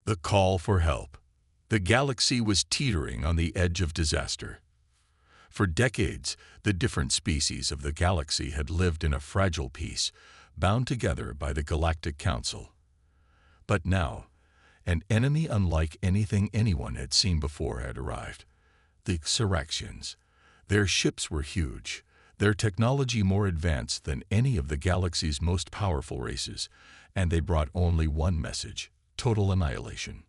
The call for help. The galaxy was teetering on the edge of disaster. For decades, the different species of the galaxy had lived in a fragile peace, bound together by the Galactic Council. But now, an enemy unlike anything anyone had seen before had arrived. The Xeraxians. Their ships were huge, their technology more advanced than any of the galaxy's most powerful races, and they brought only one message: total annihilation.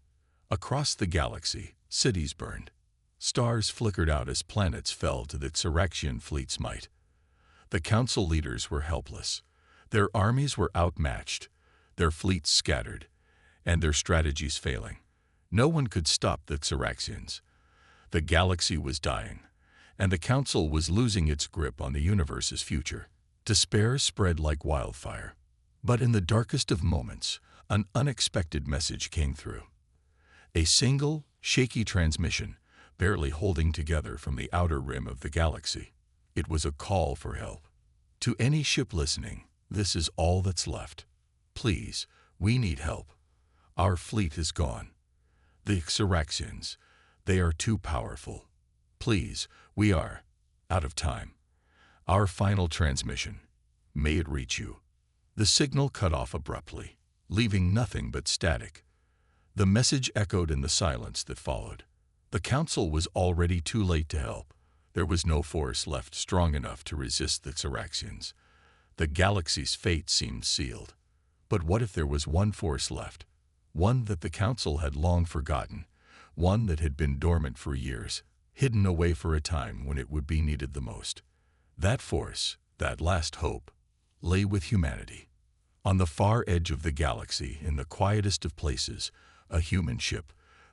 Across the galaxy, cities burned. Stars flickered out as planets fell to the Xeraxian fleet's might. The council leaders were helpless. Their armies were outmatched, their fleets scattered, and their strategies failing. No one could stop the Xeraxians. The galaxy was dying, and the council was losing its grip on the universe's future. Despair spread like wildfire. But in the darkest of moments, an unexpected message came through. A single, shaky transmission, barely holding together from the outer rim of the galaxy. It was a call for help. To any ship listening, this is all that's left. Please, we need help. Our fleet is gone. The Xeraxians, they are too powerful. Please, we are out of time. Our final transmission. May it reach you. The signal cut off abruptly, leaving nothing but static. The message echoed in the silence that followed. The council was already too late to help. There was no force left strong enough to resist the Xeraxians. The galaxy's fate seemed sealed. But what if there was one force left? One that the council had long forgotten. One that had been dormant for years, hidden away for a time when it would be needed the most. That force, that last hope, lay with humanity. On the far edge of the galaxy, in the quietest of places, a human ship,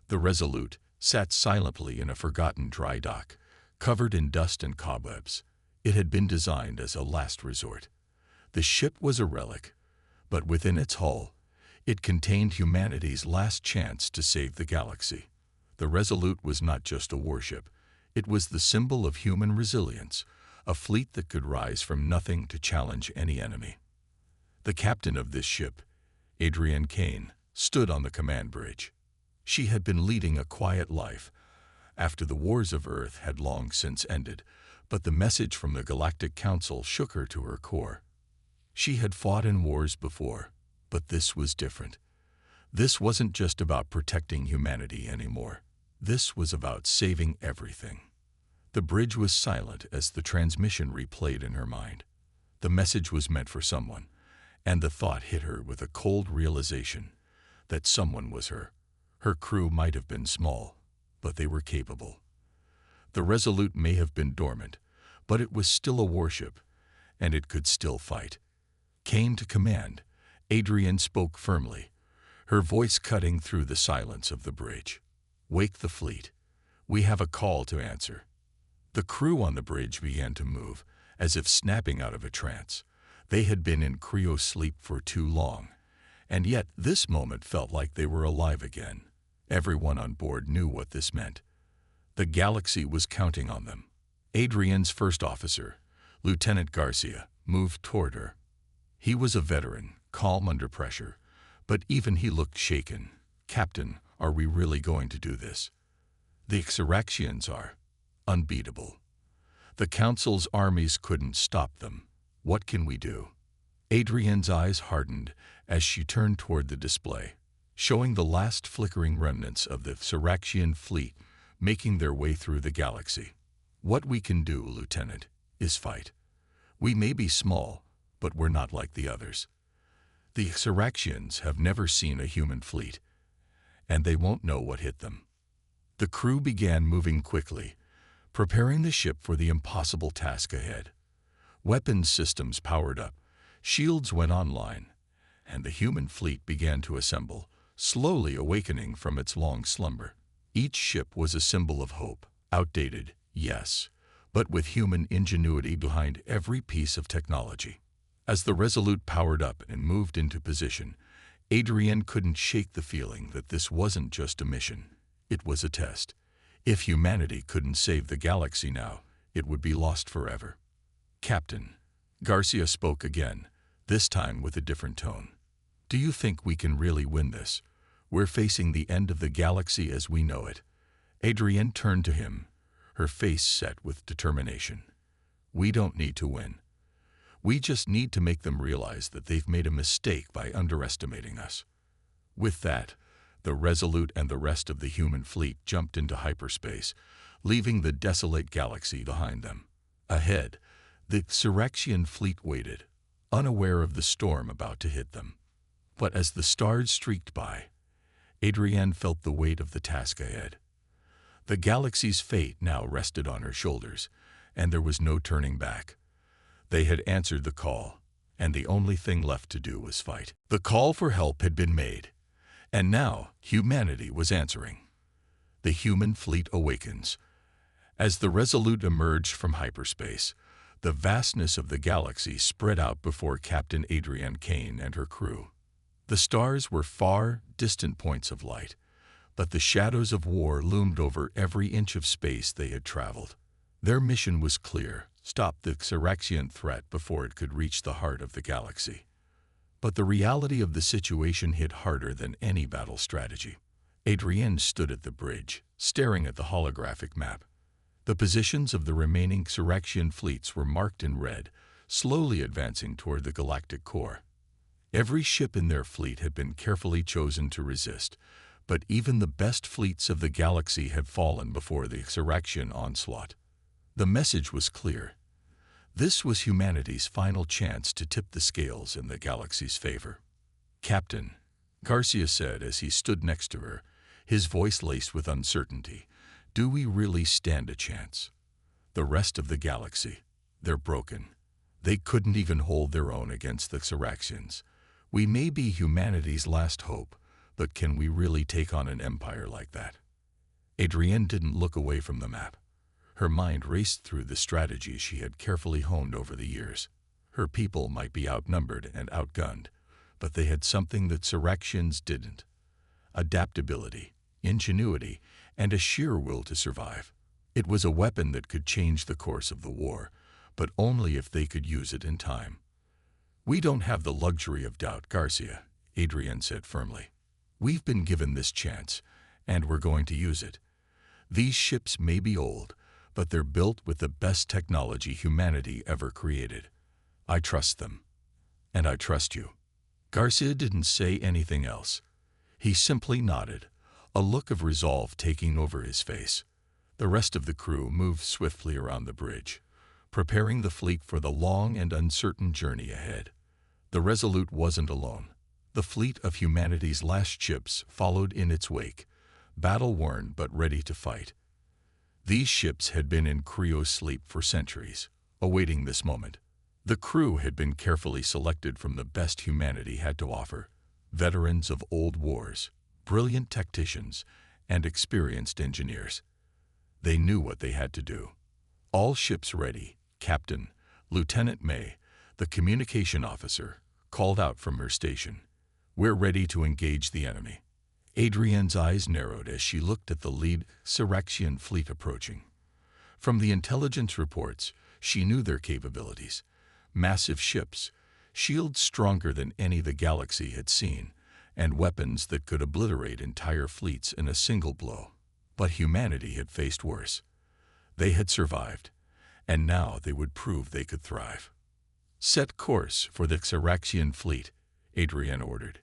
the Resolute, sat silently in a forgotten dry dock, covered in dust and cobwebs. It had been designed as a last resort. The ship was a relic, but within its hull, it contained humanity's last chance to save the galaxy. The Resolute was not just a warship. It was the symbol of human resilience, a fleet that could rise from nothing to challenge any enemy. The captain of this ship, Adrienne Kane, stood on the command bridge. She had been leading a quiet life, after the wars of Earth had long since ended, but the message from the Galactic Council shook her to her core. She had fought in wars before, but this was different. This wasn't just about protecting humanity anymore. This was about saving everything. The bridge was silent as the transmission replayed in her mind. The message was meant for someone, and the thought hit her with a cold realization that someone was her. Her crew might have been small, but they were capable. The Resolute may have been dormant, but it was still a warship, and it could still fight. Kane to command, Adrienne spoke firmly, her voice cutting through the silence of the bridge. Wake the fleet. We have a call to answer. The crew on the bridge began to move, as if snapping out of a trance. They had been in cryo-sleep for too long, and yet this moment felt like they were alive again. Everyone on board knew what this meant. The galaxy was counting on them. Adrienne's first officer, Lieutenant Garcia, moved toward her. He was a veteran, calm under pressure, but even he looked shaken. Captain, are we really going to do this? The Xeraxians are unbeatable. The Council's armies couldn't stop them. What can we do? Adrienne's eyes hardened as she turned toward the display, showing the last flickering remnants of the Xeraxian fleet making their way through the galaxy. What we can do, Lieutenant, is fight. We may be small, but we're not like the others. The Xeraxians have never seen a human fleet, and they won't know what hit them. The crew began moving quickly, preparing the ship for the impossible task ahead. Weapons systems powered up, shields went online, and the human fleet began to assemble, slowly awakening from its long slumber. Each ship was a symbol of hope, outdated, yes, but with human ingenuity behind every piece of technology. As the Resolute powered up and moved into position, Adrienne couldn't shake the feeling that this wasn't just a mission. It was a test. If humanity couldn't save the galaxy now, it would be lost forever. Captain, Garcia spoke again, this time with a different tone. Do you think we can really win this? We're facing the end of the galaxy as we know it. Adrienne turned to him, her face set with determination. We don't need to win. We just need to make them realize that they've made a mistake by underestimating us. With that, the Resolute and the rest of the human fleet jumped into hyperspace, leaving the desolate galaxy behind them. Ahead, the Syraxian fleet waited, unaware of the storm about to hit them. But as the stars streaked by, Adrienne felt the weight of the task ahead. The galaxy's fate now rested on her shoulders, and there was no turning back. They had answered the call, and the only thing left to do was fight. The call for help had been made, and now humanity was answering. The human fleet awakens. As the Resolute emerged from hyperspace, the vastness of the galaxy spread out before Captain Adrienne Kane and her crew. The stars were far, distant points of light, but the shadows of war loomed over every inch of space they had traveled. Their mission was clear: stop the Syraxian threat before it could reach the heart of the galaxy. But the reality of the situation hit harder than any battle strategy. Adrienne stood at the bridge, staring at the holographic map. The positions of the remaining Syraxian fleets were marked in red, slowly advancing toward the galactic core. Every ship in their fleet had been carefully chosen to resist, but even the best fleets of the galaxy had fallen before the Syraxian onslaught. The message was clear. This was humanity's final chance to tip the scales in the galaxy's favor. "Captain," Garcia said as he stood next to her, his voice laced with uncertainty, "do we really stand a chance? The rest of the galaxy, they're broken. They couldn't even hold their own against the Syraxians. We may be humanity's last hope, but can we really take on an empire like that?" Adrienne didn't look away from the map. Her mind raced through the strategies she had carefully honed over the years. Her people might be outnumbered and outgunned, but they had something that Syraxians didn't: adaptability, ingenuity, and a sheer will to survive. It was a weapon that could change the course of the war, but only if they could use it in time. "We don't have the luxury of doubt, Garcia," Adrienne said firmly. "We've been given this chance, and we're going to use it. These ships may be old, but they're built with the best technology humanity ever created. I trust them. And I trust you." Garcia didn't say anything else. He simply nodded, a look of resolve taking over his face. The rest of the crew moved swiftly around the bridge, preparing the fleet for the long and uncertain journey ahead. The Resolute wasn't alone. The fleet of humanity's last ships followed in its wake, battle-worn but ready to fight. These ships had been in cryo-sleep for centuries, awaiting this moment. The crew had been carefully selected from the best humanity had to offer: veterans of old wars, brilliant tacticians, and experienced engineers. They knew what they had to do. "All ships ready," Captain, Lieutenant May, the communication officer, called out from her station. "We're ready to engage the enemy." Adrienne's eyes narrowed as she looked at the lead Syraxian fleet approaching. From the intelligence reports, she knew their capabilities: massive ships, shields stronger than any the galaxy had seen, and weapons that could obliterate entire fleets in a single blow. But humanity had faced worse. They had survived, and now they would prove they could thrive. "Set course for the Syraxian fleet," Adrienne ordered,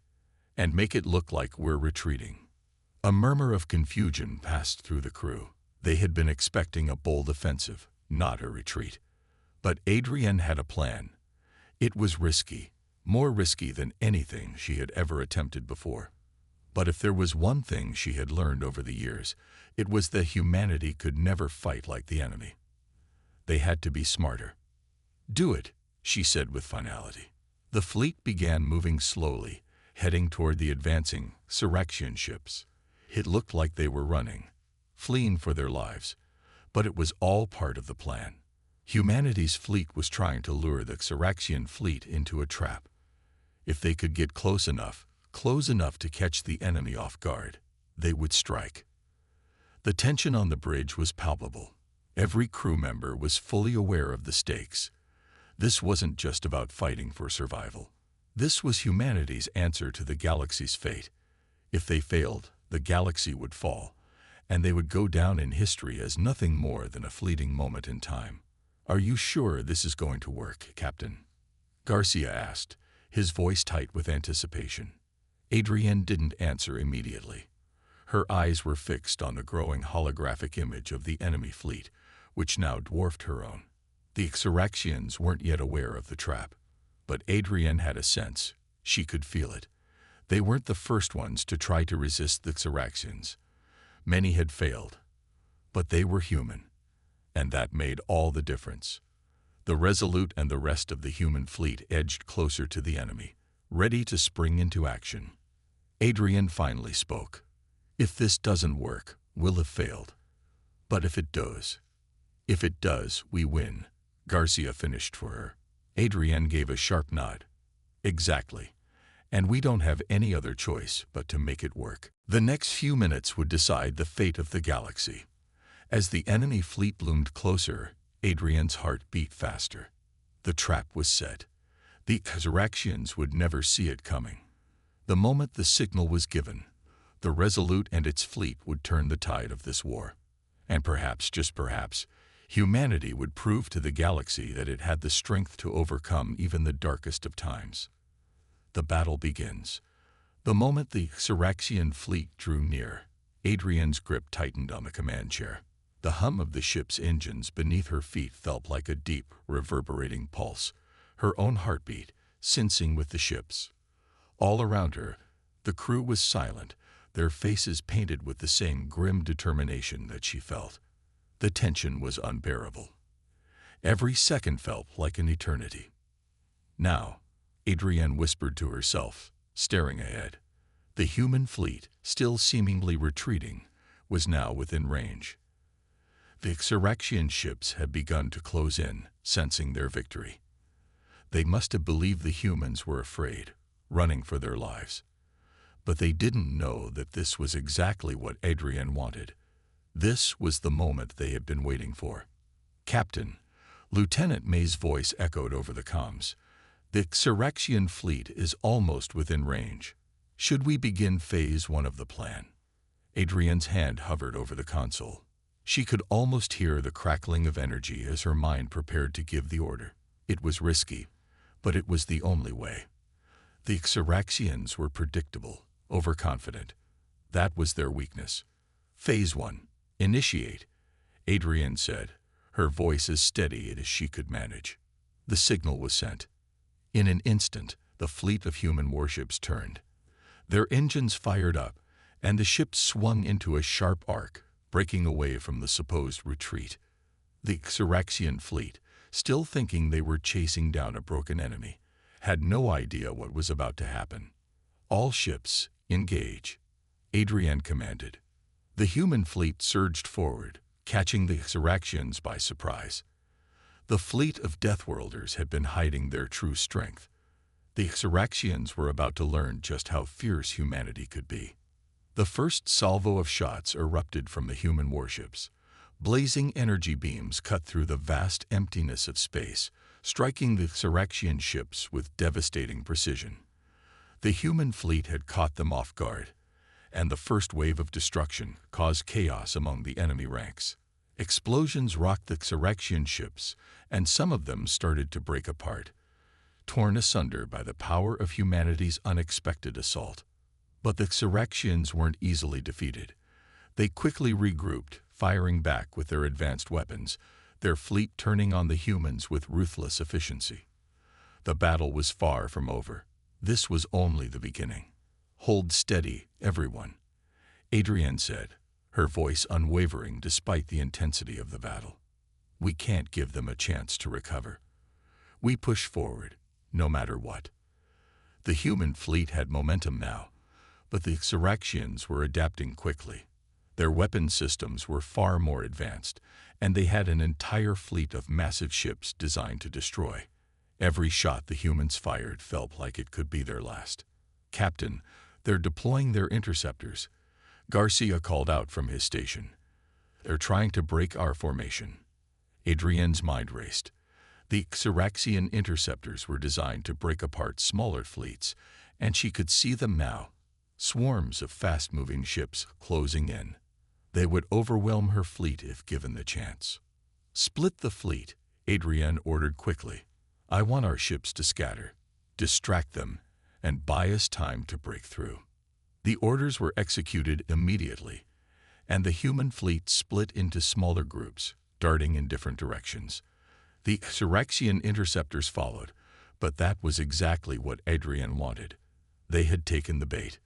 "and make it look like we're retreating." A murmur of confusion passed through the crew. They had been expecting a bold offensive, not a retreat. But Adrienne had a plan. It was risky, more risky than anything she had ever attempted before. But if there was one thing she had learned over the years, it was that humanity could never fight like the enemy. They had to be smarter. "Do it," she said with finality. The fleet began moving slowly, heading toward the advancing Syraxian ships. It looked like they were running, fleeing for their lives, but it was all part of the plan. Humanity's fleet was trying to lure the Syraxian fleet into a trap. If they could get close enough to catch the enemy off guard, they would strike. The tension on the bridge was palpable. Every crew member was fully aware of the stakes. This wasn't just about fighting for survival. This was humanity's answer to the galaxy's fate. If they failed, the galaxy would fall, and they would go down in history as nothing more than a fleeting moment in time. "Are you sure this is going to work, Captain?" Garcia asked, his voice tight with anticipation. Adrienne didn't answer immediately. Her eyes were fixed on the growing holographic image of the enemy fleet, which now dwarfed her own. The Xeraxians weren't yet aware of the trap, but Adrienne had a sense. She could feel it. They weren't the first ones to try to resist the Xeraxians. Many had failed, but they were human, and that made all the difference. The Resolute and the rest of the human fleet edged closer to the enemy, ready to spring into action. Adrienne finally spoke. "If this doesn't work, we'll have failed. But if it does, we win," Garcia finished for her. Adrienne gave a sharp nod. "Exactly. And we don't have any other choice but to make it work." The next few minutes would decide the fate of the galaxy. As the enemy fleet loomed closer, Adrienne's heart beat faster. The trap was set. The Xeraxians would never see it coming. The moment the signal was given, the Resolute and its fleet would turn the tide of this war. And perhaps, just perhaps, humanity would prove to the galaxy that it had the strength to overcome even the darkest of times. The battle begins. The moment the Xeraxian fleet drew near, Adrienne's grip tightened on the command chair. The hum of the ship's engines beneath her feet felt like a deep, reverberating pulse, her own heartbeat syncing with the ship's. All around her, the crew was silent, their faces painted with the same grim determination that she felt. The tension was unbearable. Every second felt like an eternity. "Now," Adrienne whispered to herself, staring ahead. The human fleet, still seemingly retreating, was now within range. The Xeraxian ships had begun to close in, sensing their victory. They must have believed the humans were afraid, running for their lives. But they didn't know that this was exactly what Adrienne wanted. This was the moment they had been waiting for. "Captain," Lieutenant May's voice echoed over the comms. "The Xeraxian fleet is almost within range. Should we begin Phase 1 of the plan?" Adrienne's hand hovered over the console. She could almost hear the crackling of energy as her mind prepared to give the order. It was risky, but it was the only way. The Xeraxians were predictable, overconfident. That was their weakness. "Phase 1. Initiate," Adrienne said, her voice as steady as she could manage. The signal was sent. In an instant, the fleet of human warships turned. Their engines fired up, and the ship swung into a sharp arc, breaking away from the supposed retreat. The Xeraxian fleet, still thinking they were chasing down a broken enemy, had no idea what was about to happen. "All ships, engage," Adrienne commanded. The human fleet surged forward, catching the Xeraxians by surprise. The fleet of Deathworlders had been hiding their true strength. The Xeraxians were about to learn just how fierce humanity could be. The first salvo of shots erupted from the human warships. Blazing energy beams cut through the vast emptiness of space, striking the Xeraxian ships with devastating precision. The human fleet had caught them off guard, and the first wave of destruction caused chaos among the enemy ranks. Explosions rocked the Xeraxian ships, and some of them started to break apart, torn asunder by the power of humanity's unexpected assault. But the Xeraxians weren't easily defeated. They quickly regrouped, firing back with their advanced weapons, their fleet turning on the humans with ruthless efficiency. The battle was far from over. This was only the beginning. "Hold steady, everyone," Adrienne said, her voice unwavering despite the intensity of the battle. "We can't give them a chance to recover. We push forward, no matter what." The human fleet had momentum now, but the Xeraxians were adapting quickly. Their weapon systems were far more advanced, and they had an entire fleet of massive ships designed to destroy. Every shot the humans fired felt like it could be their last. "Captain, they're deploying their interceptors," Garcia called out from his station. "They're trying to break our formation." Adrienne's mind raced. The Xeraxian interceptors were designed to break apart smaller fleets, and she could see them now, swarms of fast-moving ships closing in. They would overwhelm her fleet if given the chance. "Split the fleet," Adrienne ordered quickly. "I want our ships to scatter, distract them, and buy us time to break through." The orders were executed immediately, and the human fleet split into smaller groups, darting in different directions. The Syraxian interceptors followed, but that was exactly what Adrienne wanted. They had taken the bait.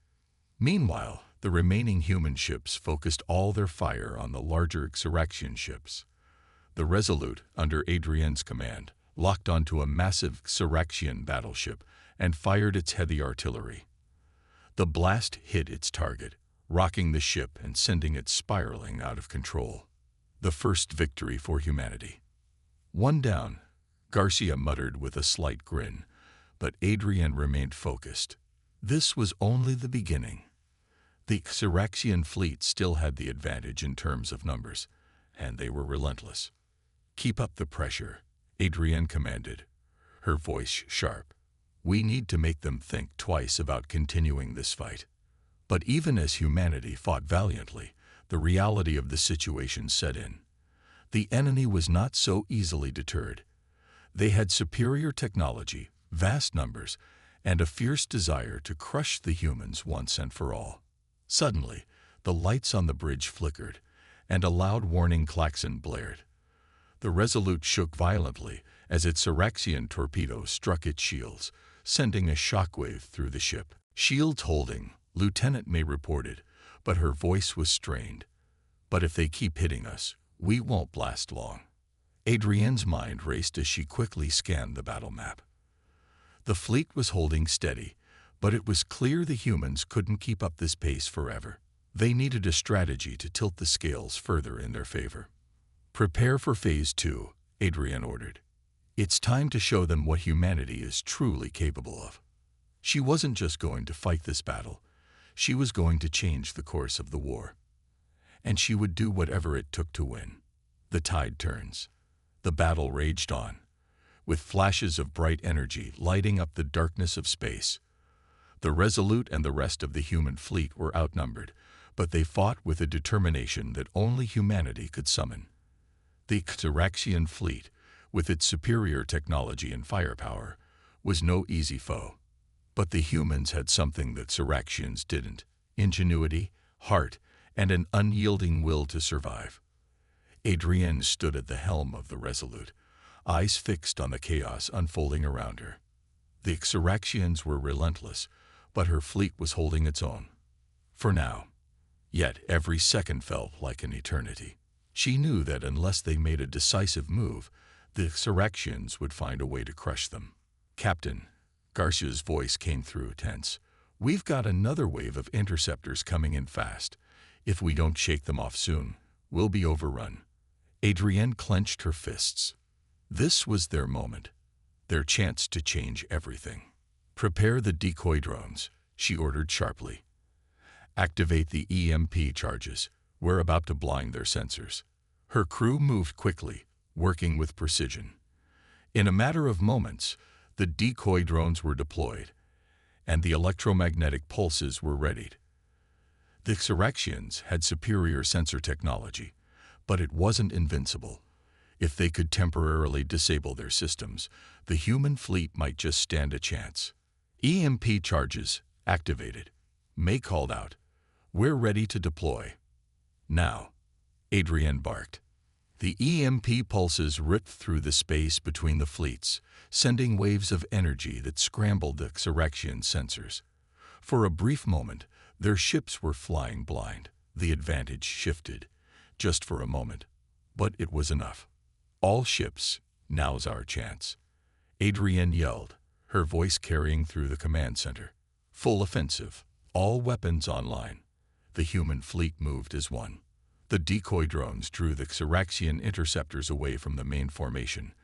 Meanwhile, the remaining human ships focused all their fire on the larger Syraxian ships. The Resolute, under Adrienne's command, locked onto a massive Syraxian battleship and fired its heavy artillery. The blast hit its target, rocking the ship and sending it spiraling out of control. The first victory for humanity. "One down," Garcia muttered with a slight grin, but Adrienne remained focused. This was only the beginning. The Syraxian fleet still had the advantage in terms of numbers, and they were relentless. "Keep up the pressure," Adrienne commanded, her voice sharp. "We need to make them think twice about continuing this fight." But even as humanity fought valiantly, the reality of the situation set in. The enemy was not so easily deterred. They had superior technology, vast numbers, and a fierce desire to crush the humans once and for all. Suddenly, the lights on the bridge flickered, and a loud warning klaxon blared. The Resolute shook violently as its Syraxian torpedo struck its shields, sending a shockwave through the ship. "Shields holding," Lieutenant May reported, but her voice was strained. "But if they keep hitting us, we won't last long." Adrienne's mind raced as she quickly scanned the battle map. The fleet was holding steady, but it was clear the humans couldn't keep up this pace forever. They needed a strategy to tilt the scales further in their favor. "Prepare for Phase 2, Adrienne ordered. "It's time to show them what humanity is truly capable of." She wasn't just going to fight this battle. She was going to change the course of the war. And she would do whatever it took to win. The tide turns. The battle raged on, with flashes of bright energy lighting up the darkness of space. The Resolute and the rest of the human fleet were outnumbered, but they fought with a determination that only humanity could summon. The Syraxian fleet, with its superior technology and firepower, was no easy foe. But the humans had something that Syraxians didn't: ingenuity, heart, and an unyielding will to survive. Adrienne stood at the helm of the Resolute, eyes fixed on the chaos unfolding around her. The Syraxians were relentless, but her fleet was holding its own. For now. Yet every second felt like an eternity. She knew that unless they made a decisive move, the Syraxians would find a way to crush them. "Captain," Garcia's voice came through tense, "we've got another wave of interceptors coming in fast. If we don't shake them off soon, we'll be overrun." Adrienne clenched her fists. This was their moment, their chance to change everything. "Prepare the decoy drones," she ordered sharply. "Activate the EMP charges. We're about to blind their sensors." Her crew moved quickly, working with precision. In a matter of moments, the decoy drones were deployed, and the electromagnetic pulses were readied. The Syraxians had superior sensor technology, but it wasn't invincible. If they could temporarily disable their systems, the human fleet might just stand a chance. "EMP charges activated," May called out. "We're ready to deploy." "Now," Adrienne barked. The EMP pulses ripped through the space between the fleets, sending waves of energy that scrambled the Syraxian sensors. For a brief moment, their ships were flying blind. The advantage shifted, just for a moment. But it was enough. "All ships, now's our chance," Adrienne yelled, her voice carrying through the command center. "Full offensive, all weapons online." The human fleet moved as one. The decoy drones drew the Syraxian interceptors away from the main formation,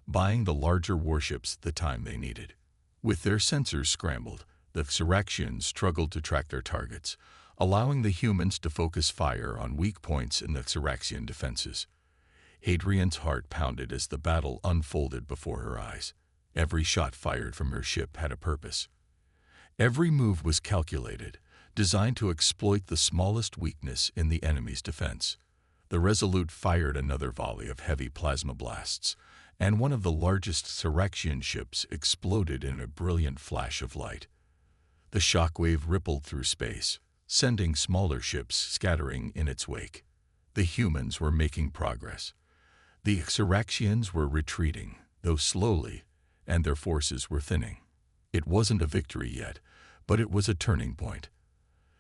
buying the larger warships the time they needed. With their sensors scrambled, the Syraxians struggled to track their targets, allowing the humans to focus fire on weak points in the Syraxian defenses. Adrienne's heart pounded as the battle unfolded before her eyes. Every shot fired from her ship had a purpose. Every move was calculated, designed to exploit the smallest weakness in the enemy's defense. The Resolute fired another volley of heavy plasma blasts, and one of the largest Cyraxian ships exploded in a brilliant flash of light. The shockwave rippled through space, sending smaller ships scattering in its wake. The humans were making progress. The Cyraxians were retreating, though slowly, and their forces were thinning. It wasn't a victory yet, but it was a turning point.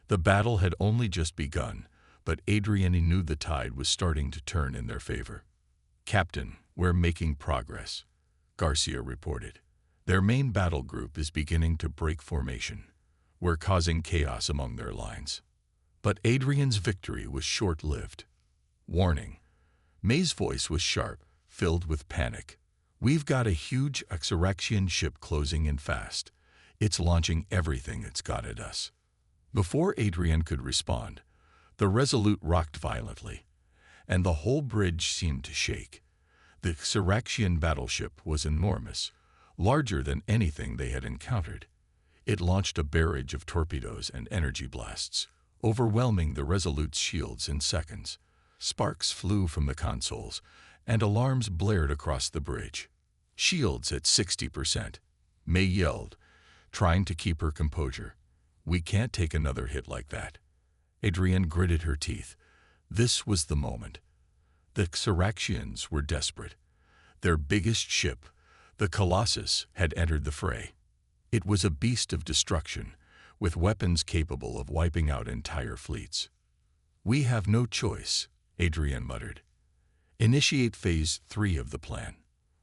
The battle had only just begun, but Adrienne knew the tide was starting to turn in their favor. "Captain, we're making progress," Garcia reported. "Their main battle group is beginning to break formation. We're causing chaos among their lines." But Adrienne's victory was short-lived. "Warning." May's voice was sharp, filled with panic. "We've got a huge Cyraxian ship closing in fast. It's launching everything it's got at us." Before Adrienne could respond, the Resolute rocked violently, and the whole bridge seemed to shake. The Cyraxian battleship was enormous, larger than anything they had encountered. It launched a barrage of torpedoes and energy blasts, overwhelming the Resolute's shields in seconds. Sparks flew from the consoles, and alarms blared across the bridge. "Shields at 60%, May yelled, trying to keep her composure. "We can't take another hit like that." Adrienne gritted her teeth. This was the moment. The Cyraxians were desperate. Their biggest ship, the Colossus, had entered the fray. It was a beast of destruction, with weapons capable of wiping out entire fleets. "We have no choice," Adrienne muttered. "Initiate Phase 3 of the plan.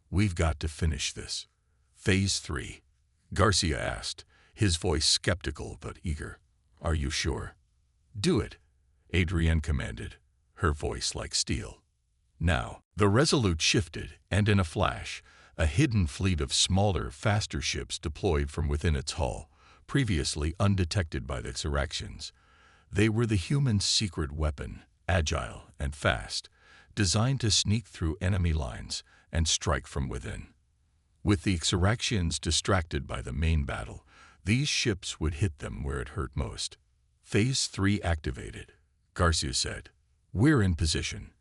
We've got to finish this." "Phase 3?" Garcia asked, his voice skeptical but eager. "Are you sure?" "Do it," Adrienne commanded, her voice like steel. Now, the Resolute shifted, and in a flash, a hidden fleet of smaller, faster ships deployed from within its hull, previously undetected by the Cyraxians. They were the humans' secret weapon, agile and fast, designed to sneak through enemy lines and strike from within. With the Cyraxians distracted by the main battle, these ships would hit them where it hurt most. "Phase 3 activated," Garcia said. "We're in position."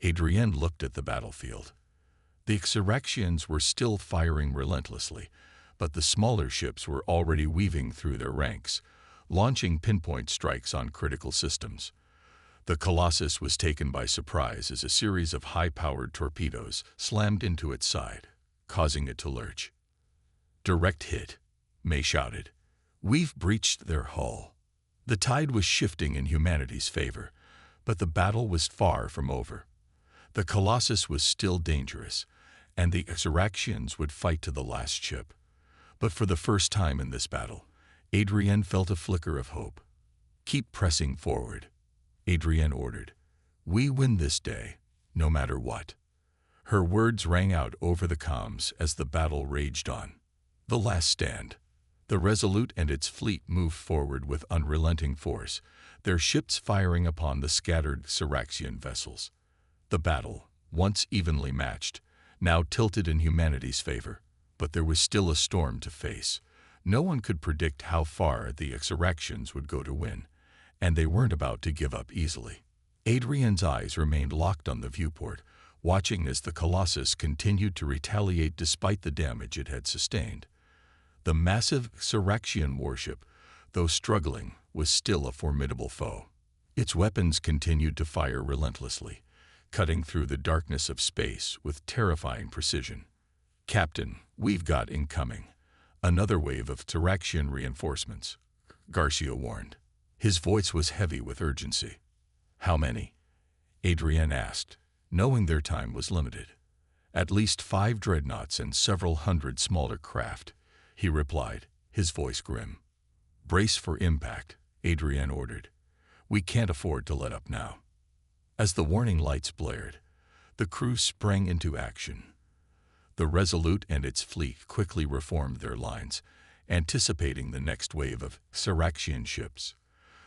Adrienne looked at the battlefield. The Cyraxians were still firing relentlessly, but the smaller ships were already weaving through their ranks, launching pinpoint strikes on critical systems. The Colossus was taken by surprise as a series of high-powered torpedoes slammed into its side, causing it to lurch. "Direct hit," May shouted. "We've breached their hull." The tide was shifting in humanity's favor, but the battle was far from over. The Colossus was still dangerous, and the Cyraxians would fight to the last ship. But for the first time in this battle, Adrienne felt a flicker of hope. "Keep pressing forward," Adrienne ordered. "We win this day, no matter what." Her words rang out over the comms as the battle raged on. The last stand. The Resolute and its fleet moved forward with unrelenting force, their ships firing upon the scattered Cyraxian vessels. The battle, once evenly matched, now tilted in humanity's favor, but there was still a storm to face. No one could predict how far the Cyraxians would go to win, and they weren't about to give up easily. Adrienne's eyes remained locked on the viewport, watching as the Colossus continued to retaliate despite the damage it had sustained. The massive Cyraxian warship, though struggling, was still a formidable foe. Its weapons continued to fire relentlessly, cutting through the darkness of space with terrifying precision. "Captain, we've got incoming another wave of Cyraxian reinforcements," Garcia warned. His voice was heavy with urgency. "How many?" Adrienne asked, knowing their time was limited. "At least 5 dreadnoughts and several hundred smaller craft," he replied, his voice grim. "Brace for impact," Adrienne ordered. "We can't afford to let up now." As the warning lights blared, the crew sprang into action. The Resolute and its fleet quickly reformed their lines, anticipating the next wave of Cyraxian ships.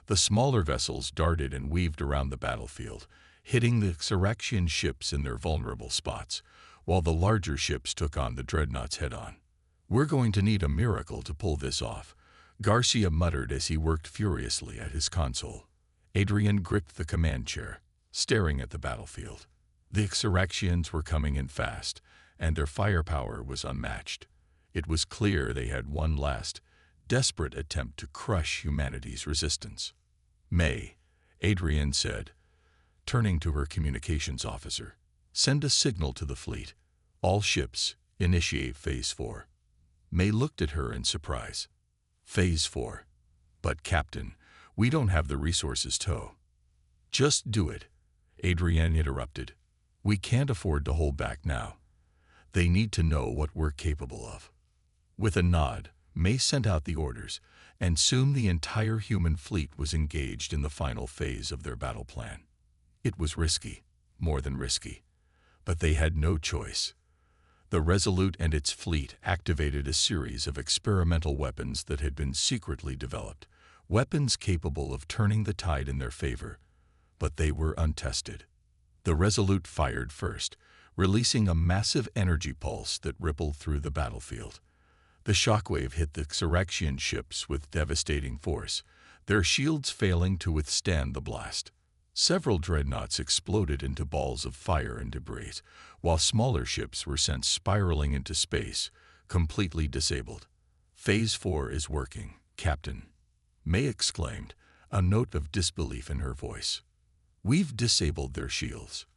The smaller vessels darted and weaved around the battlefield, hitting the Cyraxian ships in their vulnerable spots, while the larger ships took on the dreadnoughts head-on. "We're going to need a miracle to pull this off," Garcia muttered as he worked furiously at his console. Adrian gripped the command chair, staring at the battlefield. The Insurrections were coming in fast, and their firepower was unmatched. It was clear they had one last, desperate attempt to crush humanity's resistance. "May," Adrian said, turning to her communications officer, "send a signal to the fleet. All ships, initiate Phase 4. May looked at her in surprise. "Phase 4? But, Captain, we don't have the resources to." "Just do it," Adrian interrupted. "We can't afford to hold back now. They need to know what we're capable of." With a nod, May sent out the orders, and soon the entire human fleet was engaged in the final phase of their battle plan. It was risky, more than risky, but they had no choice. The Resolute and its fleet activated a series of experimental weapons that had been secretly developed, weapons capable of turning the tide in their favor, but they were untested. The Resolute fired first, releasing a massive energy pulse that rippled through the battlefield. The shockwave hit the Insurrection ships with devastating force, their shields failing to withstand the blast. Several dreadnoughts exploded into balls of fire and debris, while smaller ships were sent spiraling into space, completely disabled. "Phase 4 is working, Captain," May exclaimed, a note of disbelief in her voice. "We've disabled their shields.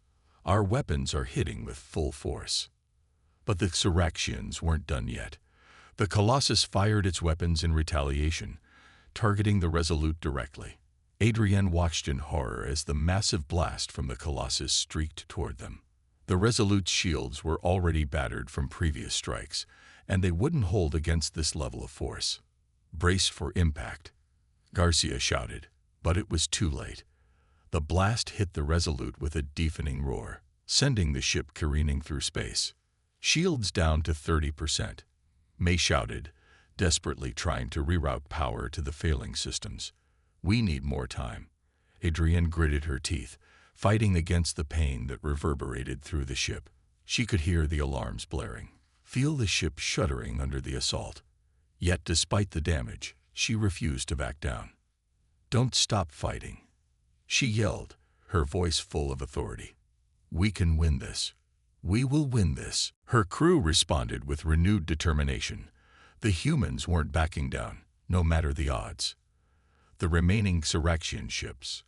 Our weapons are hitting with full force." But the Insurrections weren't done yet. The Colossus fired its weapons in retaliation, targeting the Resolute directly. Adrian watched in horror as the massive blast from the Colossus streaked toward them. The Resolute's shields were already battered from previous strikes, and they wouldn't hold against this level of force. "Brace for impact," Garcia shouted, but it was too late. The blast hit the Resolute with a deafening roar, sending the ship careening through space. "Shields down to 30%. May shouted, desperately trying to reroute power to the failing systems. "We need more time." Adrian gritted her teeth, fighting against the pain that reverberated through the ship. She could hear the alarms blaring, feel the ship shuddering under the assault. Yet despite the damage, she refused to back down. "Don't stop fighting," she yelled, her voice full of authority. "We can win this. We will win this." Her crew responded with renewed determination. The humans weren't backing down, no matter the odds. The remaining Insurrection ships,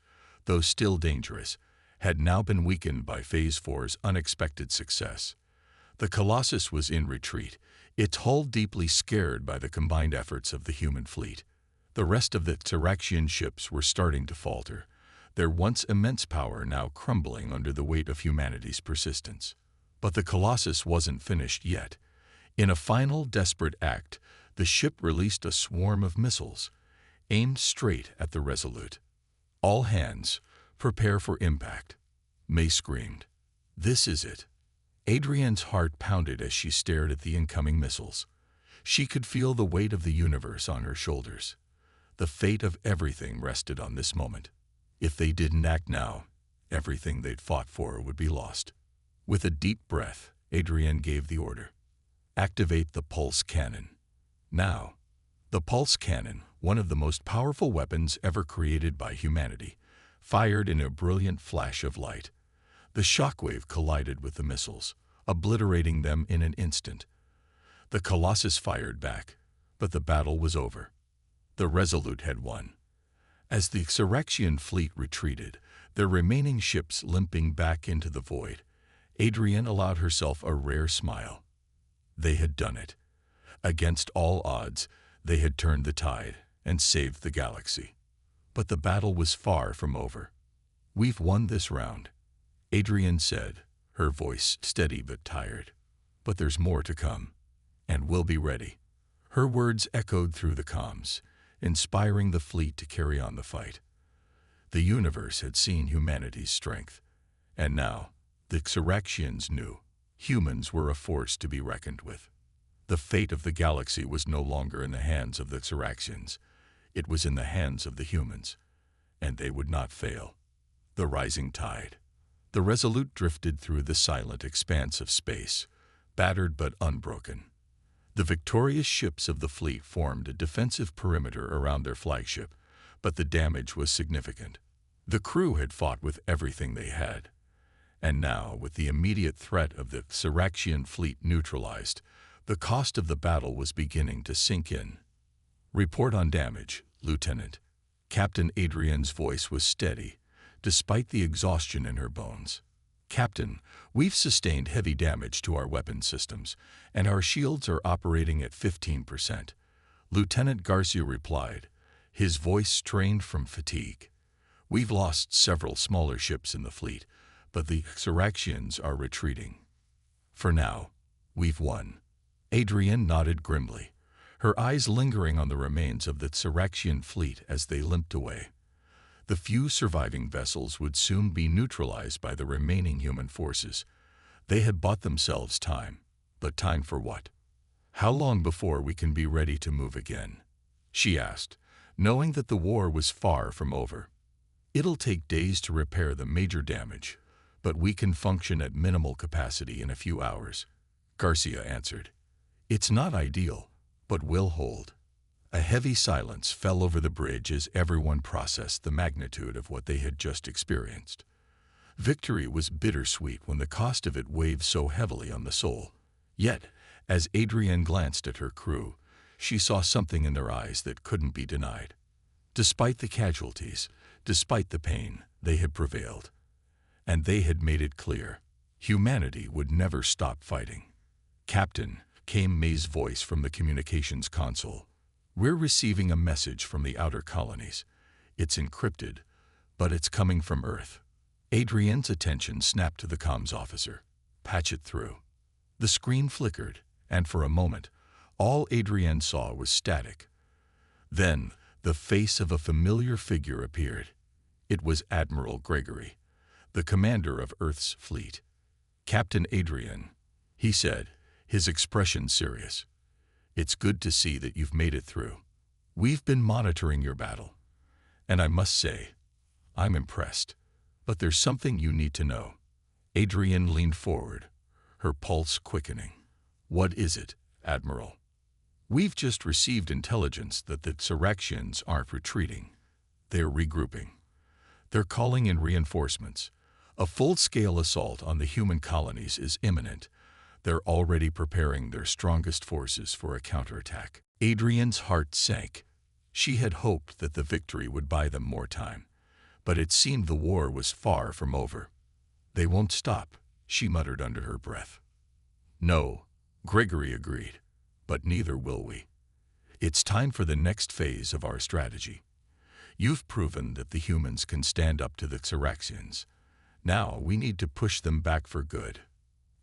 though still dangerous, had now been weakened by Phase 4's unexpected success. The Colossus was in retreat, its hull deeply scared by the combined efforts of the human fleet. The rest of the Insurrection ships were starting to falter, their once immense power now crumbling under the weight of humanity's persistence. But the Colossus wasn't finished yet. In a final, desperate act, the ship released a swarm of missiles, aimed straight at the Resolute. "All hands, prepare for impact," May screamed. "This is it." Adrian's heart pounded as she stared at the incoming missiles. She could feel the weight of the universe on her shoulders. The fate of everything rested on this moment. If they didn't act now, everything they'd fought for would be lost. With a deep breath, Adrian gave the order. "Activate the pulse cannon." Now, the pulse cannon, one of the most powerful weapons ever created by humanity, fired in a brilliant flash of light. The shockwave collided with the missiles, obliterating them in an instant. The Colossus fired back, but the battle was over. The Resolute had won. As the Insurrection fleet retreated, their remaining ships limping back into the void, Adrian allowed herself a rare smile. They had done it. Against all odds, they had turned the tide and saved the galaxy. But the battle was far from over. "We've won this round," Adrian said, her voice steady but tired. "But there's more to come, and we'll be ready." Her words echoed through the comms, inspiring the fleet to carry on the fight. The universe had seen humanity's strength, and now the Insurrections knew humans were a force to be reckoned with. The fate of the galaxy was no longer in the hands of the Insurrections. It was in the hands of the humans, and they would not fail. The rising tide. The Resolute drifted through the silent expanse of space, battered but unbroken. The victorious ships of the fleet formed a defensive perimeter around their flagship, but the damage was significant. The crew had fought with everything they had, and now, with the immediate threat of the Siraxian fleet neutralized, the cost of the battle was beginning to sink in. "Report on damage, Lieutenant." Captain Adrian's voice was steady, despite the exhaustion in her bones. "Captain, we've sustained heavy damage to our weapon systems, and our shields are operating at 15%. Lieutenant Garcia replied, his voice strained from fatigue. "We've lost several smaller ships in the fleet, but the Siraxians are retreating. For now, we've won." Adrian nodded grimly, her eyes lingering on the remains of the Siraxian fleet as they limped away. The few surviving vessels would soon be neutralized by the remaining human forces. They had bought themselves time, but time for what? "How long before we can be ready to move again?" she asked, knowing that the war was far from over. "It'll take days to repair the major damage, but we can function at minimal capacity in a few hours," Garcia answered. "It's not ideal, but we'll hold." A heavy silence fell over the bridge as everyone processed the magnitude of what they had just experienced. Victory was bittersweet when the cost of it weighed so heavily on the soul. Yet, as Adrienne glanced at her crew, she saw something in their eyes that couldn't be denied. Despite the casualties, despite the pain, they had prevailed. And they had made it clear, humanity would never stop fighting. "Captain," came May's voice from the communications console. "We're receiving a message from the outer colonies. It's encrypted, but it's coming from Earth." Adrienne's attention snapped to the comms officer. "Patch it through." The screen flickered, and for a moment, all Adrienne saw was static. Then, the face of a familiar figure appeared. It was Admiral Gregory, the commander of Earth's fleet. "Captain Adrian," he said, his expression serious. "It's good to see that you've made it through. We've been monitoring your battle, and I must say, I'm impressed. But there's something you need to know." Adrian leaned forward, her pulse quickening. "What is it, Admiral?" "We've just received intelligence that the Siraxians aren't retreating. They're regrouping. They're calling in reinforcements. A full-scale assault on the human colonies is imminent. They're already preparing their strongest forces for a counterattack." Adrian's heart sank. She had hoped that the victory would buy them more time, but it seemed the war was far from over. "They won't stop," she muttered under her breath. "No," Gregory agreed, "but neither will we. It's time for the next phase of our strategy. You've proven that the humans can stand up to the Siraxians. Now we need to push them back for good."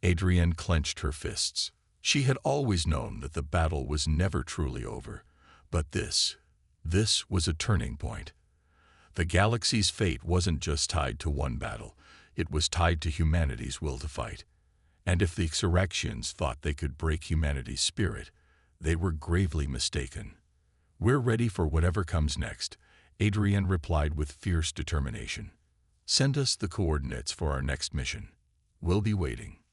Adrienne clenched her fists. She had always known that the battle was never truly over, but this was a turning point. The galaxy's fate wasn't just tied to one battle, it was tied to humanity's will to fight. And if the Siraxians thought they could break humanity's spirit, they were gravely mistaken. "We're ready for whatever comes next," Adrienne replied with fierce determination. "Send us the coordinates for our next mission. We'll be waiting."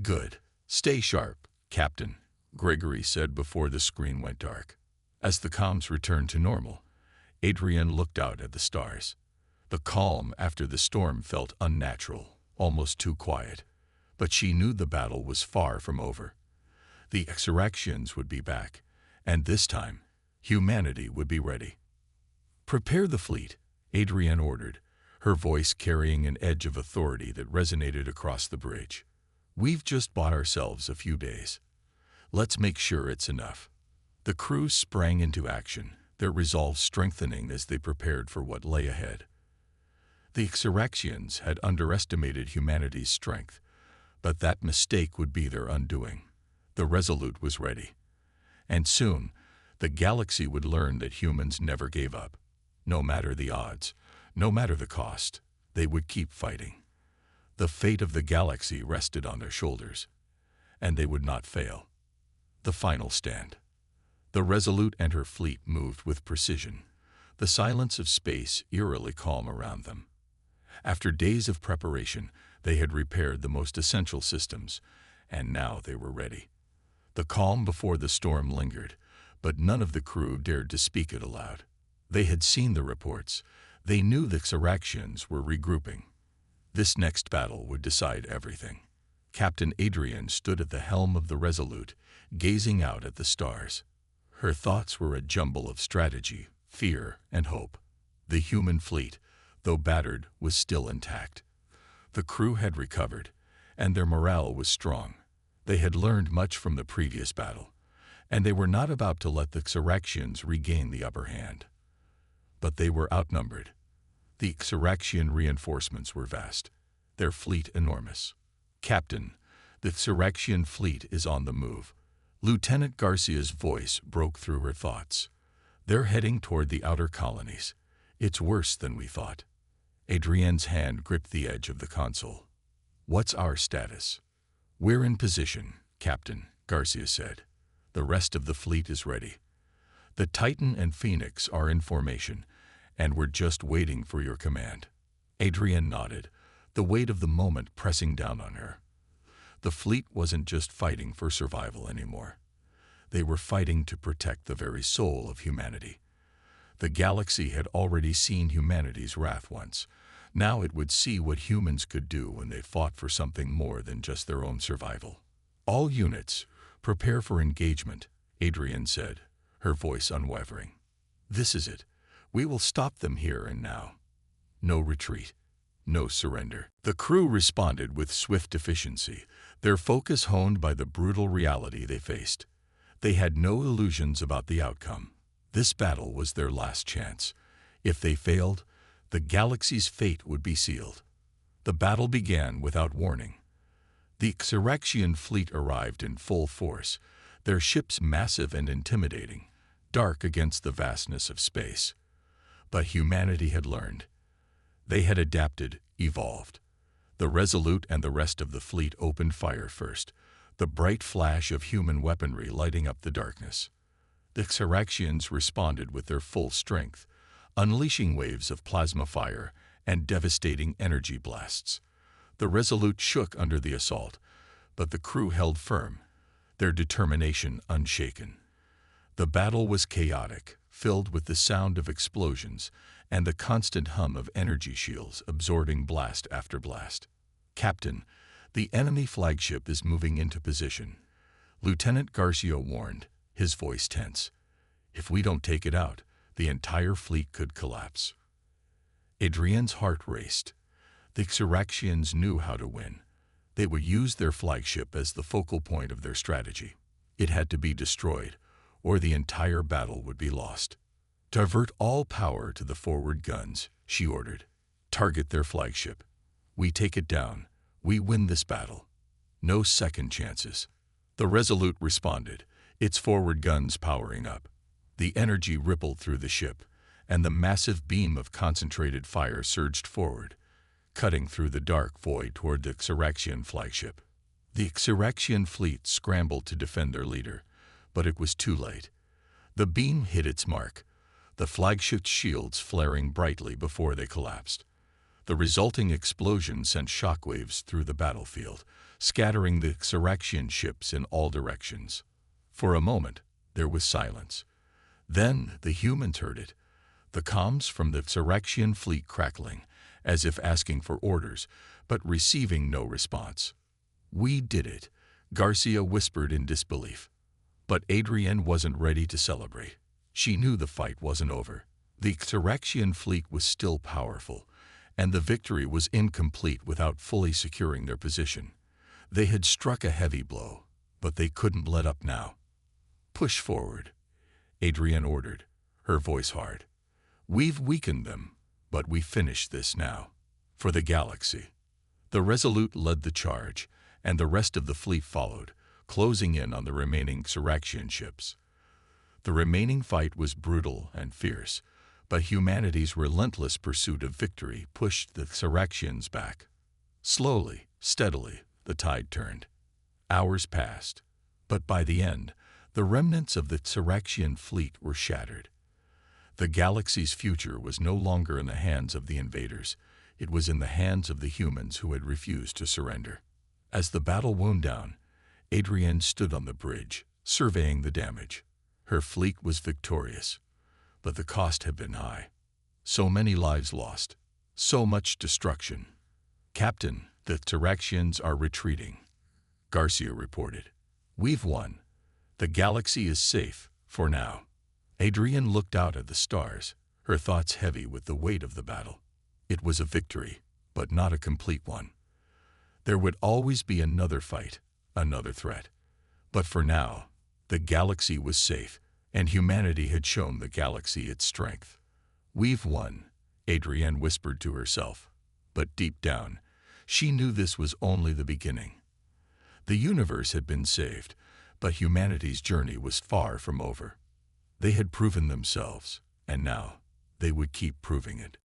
"Good. Stay sharp, Captain," Gregory said before the screen went dark. As the comms returned to normal, Adrienne looked out at the stars. The calm after the storm felt unnatural, almost too quiet, but she knew the battle was far from over. The Siraxians would be back, and this time, humanity would be ready. "Prepare the fleet," Adrienne ordered, her voice carrying an edge of authority that resonated across the bridge. "We've just bought ourselves a few days. Let's make sure it's enough." The crew sprang into action, their resolve strengthening as they prepared for what lay ahead. The Siraxians had underestimated humanity's strength, but that mistake would be their undoing. The Resolute was ready. And soon, the galaxy would learn that humans never gave up. No matter the odds, no matter the cost, they would keep fighting. The fate of the galaxy rested on their shoulders, and they would not fail. The final stand. The Resolute and her fleet moved with precision, the silence of space eerily calm around them. After days of preparation, they had repaired the most essential systems, and now they were ready. The calm before the storm lingered, but none of the crew dared to speak it aloud. They had seen the reports. They knew the Xeraxians were regrouping. This next battle would decide everything. Captain Adrian stood at the helm of the Resolute, gazing out at the stars. Her thoughts were a jumble of strategy, fear, and hope. The human fleet, though battered, was still intact. The crew had recovered, and their morale was strong. They had learned much from the previous battle, and they were not about to let the Xeraxians regain the upper hand. But they were outnumbered. The Xeraxian reinforcements were vast, their fleet enormous. "Captain, the Xeraxian fleet is on the move." Lieutenant Garcia's voice broke through her thoughts. "They're heading toward the outer colonies. It's worse than we thought." Adrienne's hand gripped the edge of the console. "What's our status?" "We're in position, Captain," Garcia said. "The rest of the fleet is ready. The Titan and Phoenix are in formation, and we're just waiting for your command." Adrienne nodded, the weight of the moment pressing down on her. The fleet wasn't just fighting for survival anymore. They were fighting to protect the very soul of humanity. The galaxy had already seen humanity's wrath once. Now it would see what humans could do when they fought for something more than just their own survival. "All units, prepare for engagement," Adrienne said, her voice unwavering. "This is it. We will stop them here and now. No retreat. No surrender." The crew responded with swift efficiency, their focus honed by the brutal reality they faced. They had no illusions about the outcome. This battle was their last chance. If they failed, the galaxy's fate would be sealed. The battle began without warning. The Xeraxian fleet arrived in full force, their ships massive and intimidating, dark against the vastness of space. But humanity had learned. They had adapted, evolved. The Resolute and the rest of the fleet opened fire first, the bright flash of human weaponry lighting up the darkness. The Xeraxians responded with their full strength, unleashing waves of plasma fire and devastating energy blasts. The Resolute shook under the assault, but the crew held firm, their determination unshaken. The battle was chaotic, filled with the sound of explosions and the constant hum of energy shields absorbing blast after blast. "Captain, the enemy flagship is moving into position," Lieutenant Garcia warned, his voice tense. "If we don't take it out, the entire fleet could collapse." Adrienne's heart raced. The Xeraxians knew how to win. They would use their flagship as the focal point of their strategy. It had to be destroyed, or the entire battle would be lost. "Divert all power to the forward guns," she ordered. "Target their flagship. We take it down. We win this battle. No second chances." The Resolute responded, its forward guns powering up. The energy rippled through the ship, and the massive beam of concentrated fire surged forward, cutting through the dark void toward the Xeraxian flagship. The Xeraxian fleet scrambled to defend their leader, but it was too late. The beam hit its mark, the flagship's shields flaring brightly before they collapsed. The resulting explosion sent shockwaves through the battlefield, scattering the Xeraxian ships in all directions. For a moment, there was silence. Then the humans heard it, the comms from the Xeraxian fleet crackling, as if asking for orders, but receiving no response. "We did it," Garcia whispered in disbelief. But Adrienne wasn't ready to celebrate. She knew the fight wasn't over. The Xeraxian fleet was still powerful, and the victory was incomplete without fully securing their position. They had struck a heavy blow, but they couldn't let up now. "Push forward," Adrienne ordered, her voice hard. "We've weakened them, but we finish this now. For the galaxy." The Resolute led the charge, and the rest of the fleet followed, closing in on the remaining Xeraxian ships. The remaining fight was brutal and fierce, but humanity's relentless pursuit of victory pushed the Xeraxians back. Slowly, steadily, the tide turned. Hours passed, but by the end, the remnants of the Xeraxian fleet were shattered. The galaxy's future was no longer in the hands of the invaders. It was in the hands of the humans who had refused to surrender. As the battle wound down, Adrienne stood on the bridge, surveying the damage. Her fleet was victorious, but the cost had been high. So many lives lost, so much destruction. "Captain, the Terraxians are retreating," Garcia reported. "We've won. The galaxy is safe, for now." Adrienne looked out at the stars, her thoughts heavy with the weight of the battle. It was a victory, but not a complete one. There would always be another fight, another threat. But for now, the galaxy was safe, and humanity had shown the galaxy its strength. "We've won," Adrienne whispered to herself. But deep down, she knew this was only the beginning. The universe had been saved, but humanity's journey was far from over. They had proven themselves, and now they would keep proving it.